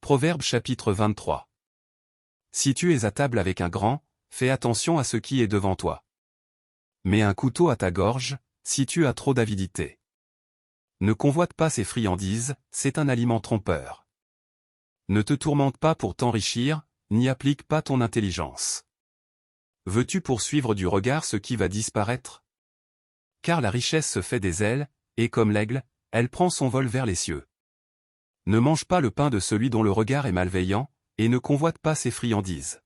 Proverbe chapitre 23. Si tu es à table avec un grand, fais attention à ce qui est devant toi. Mets un couteau à ta gorge, si tu as trop d'avidité. Ne convoite pas ces friandises, c'est un aliment trompeur. Ne te tourmente pas pour t'enrichir, n'y applique pas ton intelligence. Veux-tu poursuivre du regard ce qui va disparaître? Car la richesse se fait des ailes, et comme l'aigle, elle prend son vol vers les cieux. Ne mange pas le pain de celui dont le regard est malveillant, et ne convoite pas ses friandises.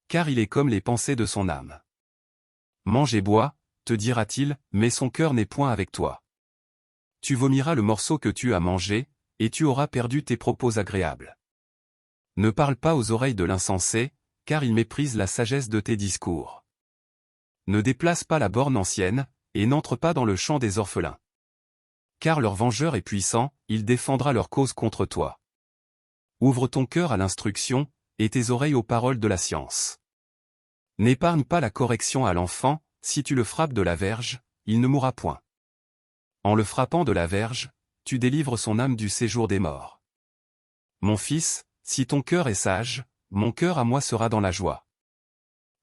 Car il est comme les pensées de son âme. Mange et bois, te dira-t-il, mais son cœur n'est point avec toi. Tu vomiras le morceau que tu as mangé, et tu auras perdu tes propos agréables. Ne parle pas aux oreilles de l'insensé, car il méprise la sagesse de tes discours. Ne déplace pas la borne ancienne, et n'entre pas dans le champ des orphelins. Car leur vengeur est puissant, il défendra leur cause contre toi. Ouvre ton cœur à l'instruction, et tes oreilles aux paroles de la science. N'épargne pas la correction à l'enfant, si tu le frappes de la verge, il ne mourra point. En le frappant de la verge, tu délivres son âme du séjour des morts. Mon fils, si ton cœur est sage, mon cœur à moi sera dans la joie.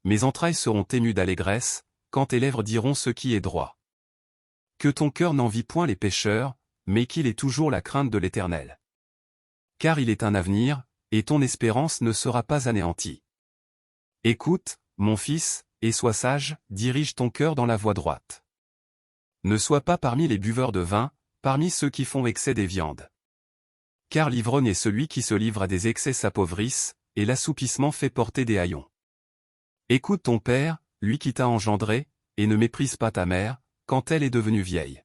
Mes entrailles seront émues d'allégresse, quand tes lèvres diront ce qui est droit. Que ton cœur n'envie point les pécheurs, mais qu'il ait toujours la crainte de l'Éternel. Car il est un avenir, et ton espérance ne sera pas anéantie. Écoute, mon fils, et sois sage, dirige ton cœur dans la voie droite. Ne sois pas parmi les buveurs de vin, parmi ceux qui font excès des viandes. Car l'ivrogne et celui qui se livre à des excès s'appauvrissent, et l'assoupissement fait porter des haillons. Écoute ton père, lui qui t'a engendré, et ne méprise pas ta mère, quand elle est devenue vieille.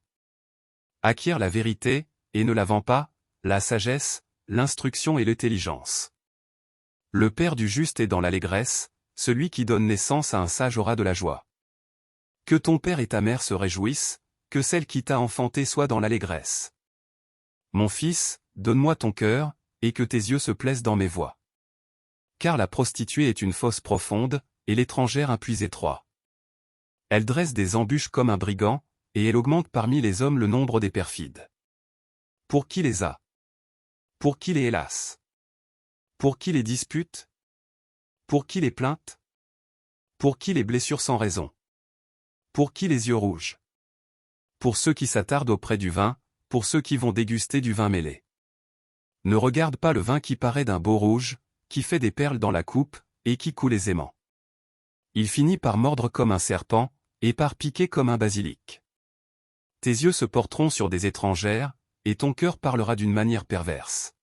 Acquiert la vérité, et ne la vends pas, la sagesse, l'instruction et l'intelligence. Le père du juste est dans l'allégresse, celui qui donne naissance à un sage aura de la joie. Que ton père et ta mère se réjouissent, que celle qui t'a enfanté soit dans l'allégresse. Mon fils, donne-moi ton cœur, et que tes yeux se plaisent dans mes voies. Car la prostituée est une fosse profonde, et l'étrangère un puits étroit. Elle dresse des embûches comme un brigand, et elle augmente parmi les hommes le nombre des perfides. Pour qui les a? Pour qui les hélas? Pour qui les disputes? Pour qui les plaintes? Pour qui les blessures sans raison? Pour qui les yeux rouges? Pour ceux qui s'attardent auprès du vin, pour ceux qui vont déguster du vin mêlé. Ne regarde pas le vin qui paraît d'un beau rouge, qui fait des perles dans la coupe, et qui coule aisément. Il finit par mordre comme un serpent, et par piquer comme un basilic. Tes yeux se porteront sur des étrangères, et ton cœur parlera d'une manière perverse.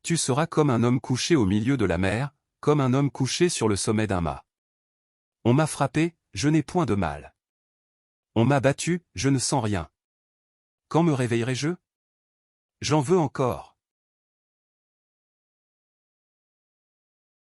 Tu seras comme un homme couché au milieu de la mer, comme un homme couché sur le sommet d'un mât. On m'a frappé, je n'ai point de mal. On m'a battu, je ne sens rien. Quand me réveillerai-je? J'en veux encore.